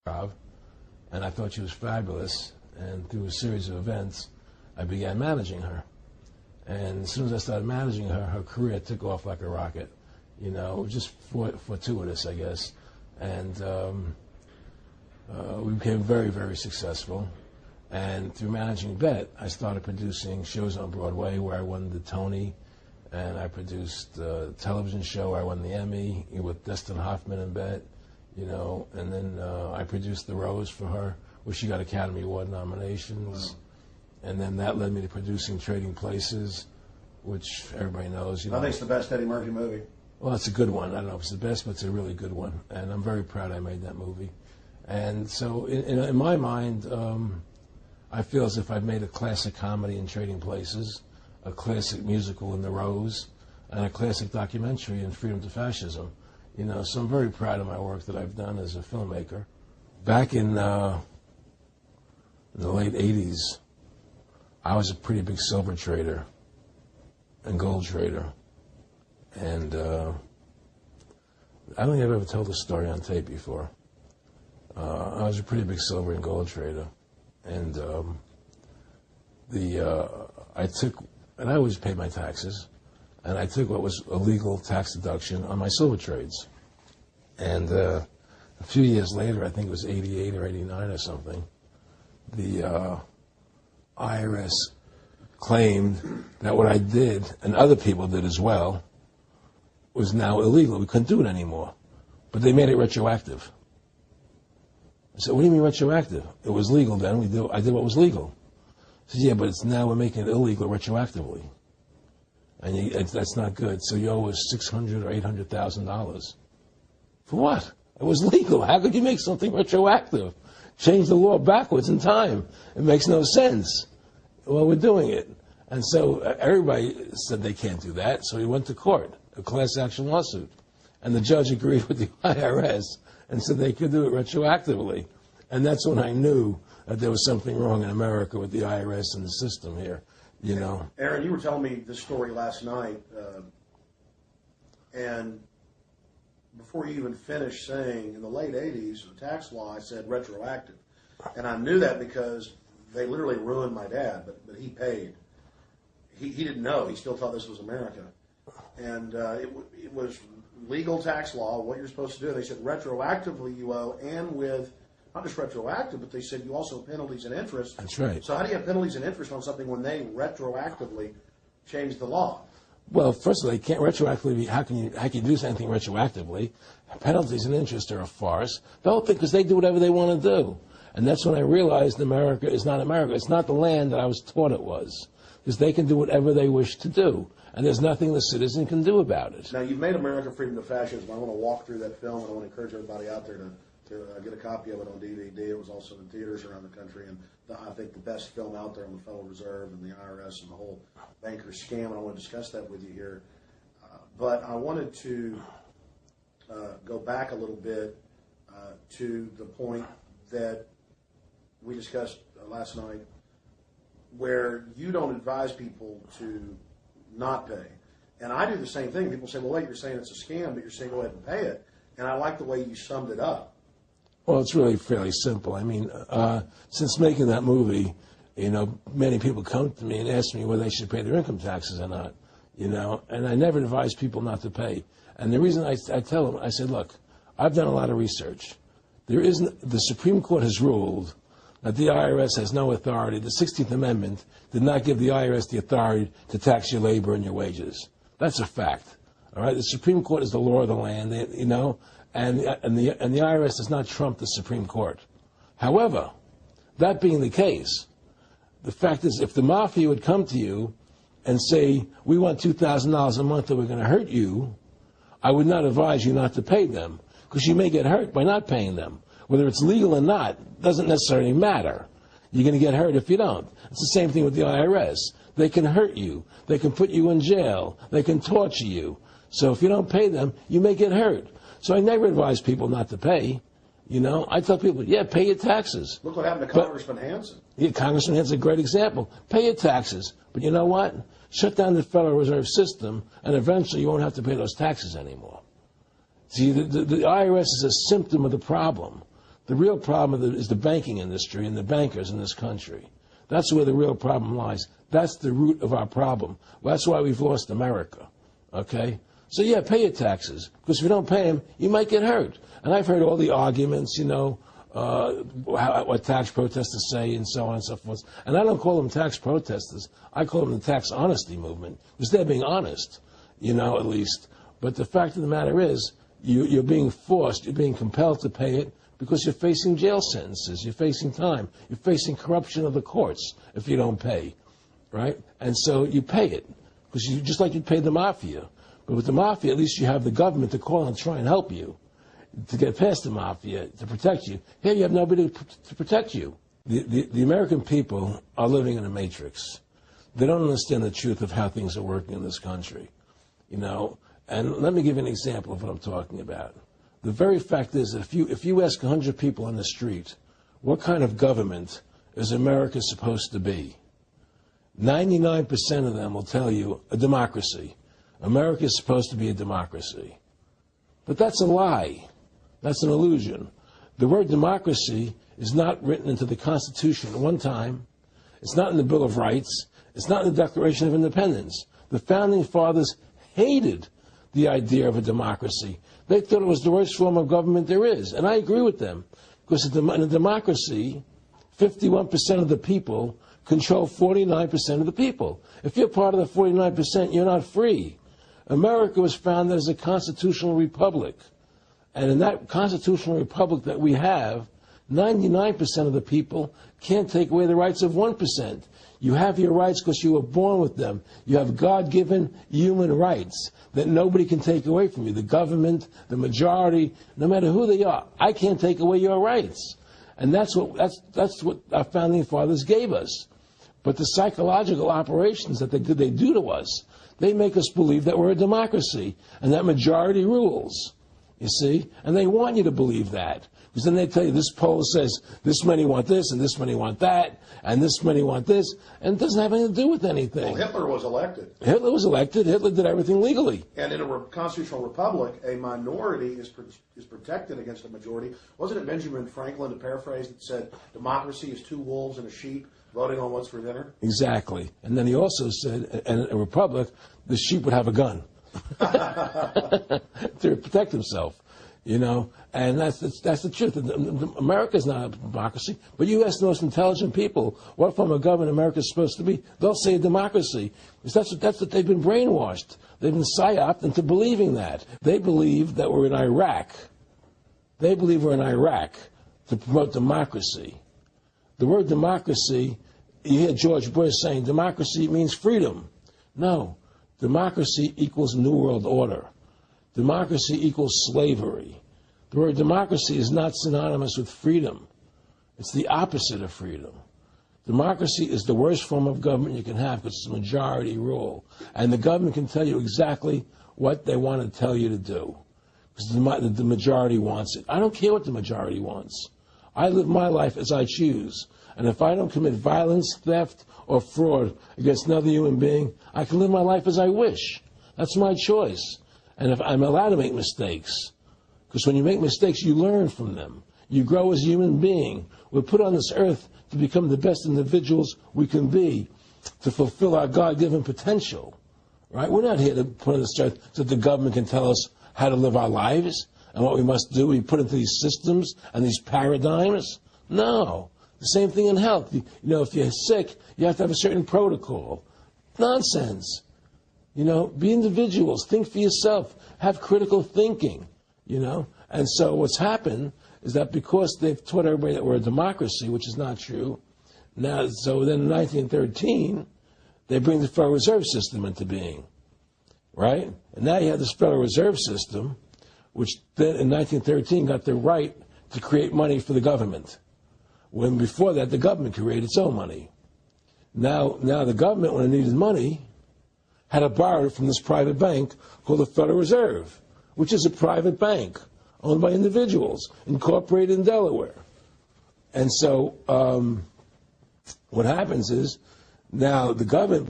job, and I thought she was fabulous. And through a series of events, I began managing her. And as soon as I started managing her, her career took off like a rocket. You know, just fortuitous, I guess. And we became very, very successful. And through managing Bet, I started producing shows on Broadway where I won the Tony, and I produced a television show where I won the Emmy with Dustin Hoffman and Bet, you know, and then I produced The Rose for her, where she got Academy Award nominations. Wow. And then that led me to producing Trading Places, which everybody knows. You know, I think it's the best Eddie Murphy movie. Well, it's a good one. I don't know if it's the best, but it's a really good one. And I'm very proud I made that movie. And so in my mind, I feel as if I've made a classic comedy in Trading Places, a classic musical in The Rose, and a classic documentary in Freedom to Fascism. You know, so I'm very proud of my work that I've done as a filmmaker. Back in the late 80s, I was a pretty big silver trader and gold trader. And I don't think I've ever told this story on tape before. I was a pretty big silver and gold trader. And I always paid my taxes, and I took what was a legal tax deduction on my silver trades. And a few years later, I think it was 88 or 89 or something, the IRS claimed that what I did, and other people did as well, was now illegal. We couldn't do it anymore. But they made it retroactive. I said, what do you mean retroactive? It was legal then. I did what was legal. I said, yeah, but we're making it illegal retroactively. And that's not good. So you owe us $600,000 or $800,000. For what? It was legal. How could you make something retroactive? Change the law backwards in time. It makes no sense. Well, we're doing it. And so everybody said they can't do that. So we went to court, a class action lawsuit. And the judge agreed with the IRS and said they could do it retroactively. And that's when I knew that there was something wrong in America with the IRS and the system here, you know. Aaron, you were telling me this story last night, and before you even finished saying, in the late 80s, the tax law, I said retroactive. And I knew that because they literally ruined my dad, but he paid. He didn't know. He still thought this was America. And it was legal tax law, what you're supposed to do. They said retroactively you owe, and with not just retroactive, but they said you also have penalties and interest. That's right. So how do you have penalties and interest on something when they retroactively changed the law? Well, first of all, you can't retroactively. How can you do something retroactively? Penalties and interest are a farce. The whole thing, because they do whatever they want to do. And that's when I realized America is not America. It's not the land that I was taught it was. Because they can do whatever they wish to do. And there's nothing the citizen can do about it. Now, you've made America Freedom to Fascism. I want to walk through that film, and I want to encourage everybody out there to get a copy of it on DVD. It was also in theaters around the country, and I think the best film out there on the Federal Reserve and the IRS and the whole banker scam, and I want to discuss that with you here. But I wanted to go back a little bit to the point that we discussed last night, where you don't advise people to not pay. And I do the same thing. People say, well, wait, you're saying it's a scam, but you're saying go ahead and pay it. And I like the way you summed it up. Well, it's really fairly simple. I mean, since making that movie, you know, many people come to me and ask me whether they should pay their income taxes or not, you know, and I never advise people not to pay. And the reason I tell them, I said, look, I've done a lot of research. The Supreme Court has ruled that the IRS has no authority. The 16th Amendment did not give the IRS the authority to tax your labor and your wages. That's a fact. All right, the Supreme Court is the law of the land, you know, and the IRS does not trump the Supreme Court. However, that being the case, the fact is, if the mafia would come to you and say, we want $2,000 a month or we're going to hurt you, I would not advise you not to pay them, because you may get hurt by not paying them. Whether it's legal or not doesn't necessarily matter. You're going to get hurt if you don't. It's the same thing with the IRS. They can hurt you. They can put you in jail. They can torture you. So if you don't pay them, you may get hurt. So I never advise people not to pay. You know, I tell people, yeah, pay your taxes. Look what happened to Congressman Hansen. Yeah, Congressman Hansen's a great example. Pay your taxes. But you know what? Shut down the Federal Reserve System, and eventually you won't have to pay those taxes anymore. See, the IRS is a symptom of the problem. The real problem is the banking industry and the bankers in this country. That's where the real problem lies. That's the root of our problem. That's why we've lost America, okay? So, yeah, pay your taxes, because if you don't pay them, you might get hurt. And I've heard all the arguments, what tax protesters say and so on and so forth. And I don't call them tax protesters. I call them the tax honesty movement, because they're being honest, at least. But the fact of the matter is, you're being forced, you're being compelled to pay it, because you're facing jail sentences, you're facing time, you're facing corruption of the courts if you don't pay, right? And so you pay it, because just like you'd pay the mafia. But with the mafia, at least you have the government to call and try and help you to get past the mafia, to protect you. Here you have nobody to protect you. The American people are living in a matrix. They don't understand the truth of how things are working in this country, And let me give you an example of what I'm talking about. The very fact is that if you ask 100 people on the street, what kind of government is America supposed to be? 99% of them will tell you a democracy. America is supposed to be a democracy. But that's a lie. That's an illusion. The word democracy is not written into the Constitution at one time. It's not in the Bill of Rights. It's not in the Declaration of Independence. The Founding Fathers hated the idea of a democracy. They thought it was the worst form of government there is. And I agree with them. Because in a democracy, 51% of the people control 49% of the people. If you're part of the 49%, you're not free. America was founded as a constitutional republic. And in that constitutional republic that we have, 99% of the people can't take away the rights of 1%. You have your rights because you were born with them. You have God-given human rights that nobody can take away from you. The government, the majority, no matter who they are, I can't take away your rights. And that's what our founding fathers gave us. But the psychological operations that they do to us, they make us believe that we're a democracy and that majority rules, you see? And they want you to believe that. Because then they tell you this poll says this many want this and this many want that and this many want this. And it doesn't have anything to do with anything. Well, Hitler was elected. Hitler was elected. Hitler did everything legally. And in a constitutional republic, a minority is protected against a majority. Wasn't it Benjamin Franklin, to paraphrase, that said democracy is two wolves and a sheep voting on what's for dinner? Exactly. And then he also said, in a republic, the sheep would have a gun to protect himself, and that's the truth. America's not a democracy, but you ask the most intelligent people what form of government America is supposed to be, they'll say a democracy. Because that's what they've been brainwashed. They've been psyoped into believing that. They believe that we're in Iraq. They believe we're in Iraq to promote democracy. The word democracy, you hear George Bush saying democracy means freedom. No. Democracy equals New World Order. Democracy equals slavery. The word democracy is not synonymous with freedom. It's the opposite of freedom. Democracy is the worst form of government you can have because it's a majority rule. And the government can tell you exactly what they want to tell you to do because the majority wants it. I don't care what the majority wants. I live my life as I choose. And if I don't commit violence, theft, or fraud against another human being, I can live my life as I wish. That's my choice. And if I'm allowed to make mistakes, because when you make mistakes, you learn from them. You grow as a human being. We're put on this earth to become the best individuals we can be, to fulfill our God-given potential. Right? We're not here to put on this earth so that the government can tell us how to live our lives and what we must do. We put into these systems and these paradigms. No. The same thing in health. If you're sick, you have to have a certain protocol. Nonsense. Be individuals. Think for yourself. Have critical thinking. And so what's happened is that because they've taught everybody that we're a democracy, which is not true, so then in 1913, they bring the Federal Reserve System into being. Right? And now you have this Federal Reserve System, which then in 1913 got the right to create money for the government. When before that, the government created its own money. Now the government, when it needed money, had to borrow it from this private bank called the Federal Reserve, which is a private bank owned by individuals, incorporated in Delaware. And so what happens is now the government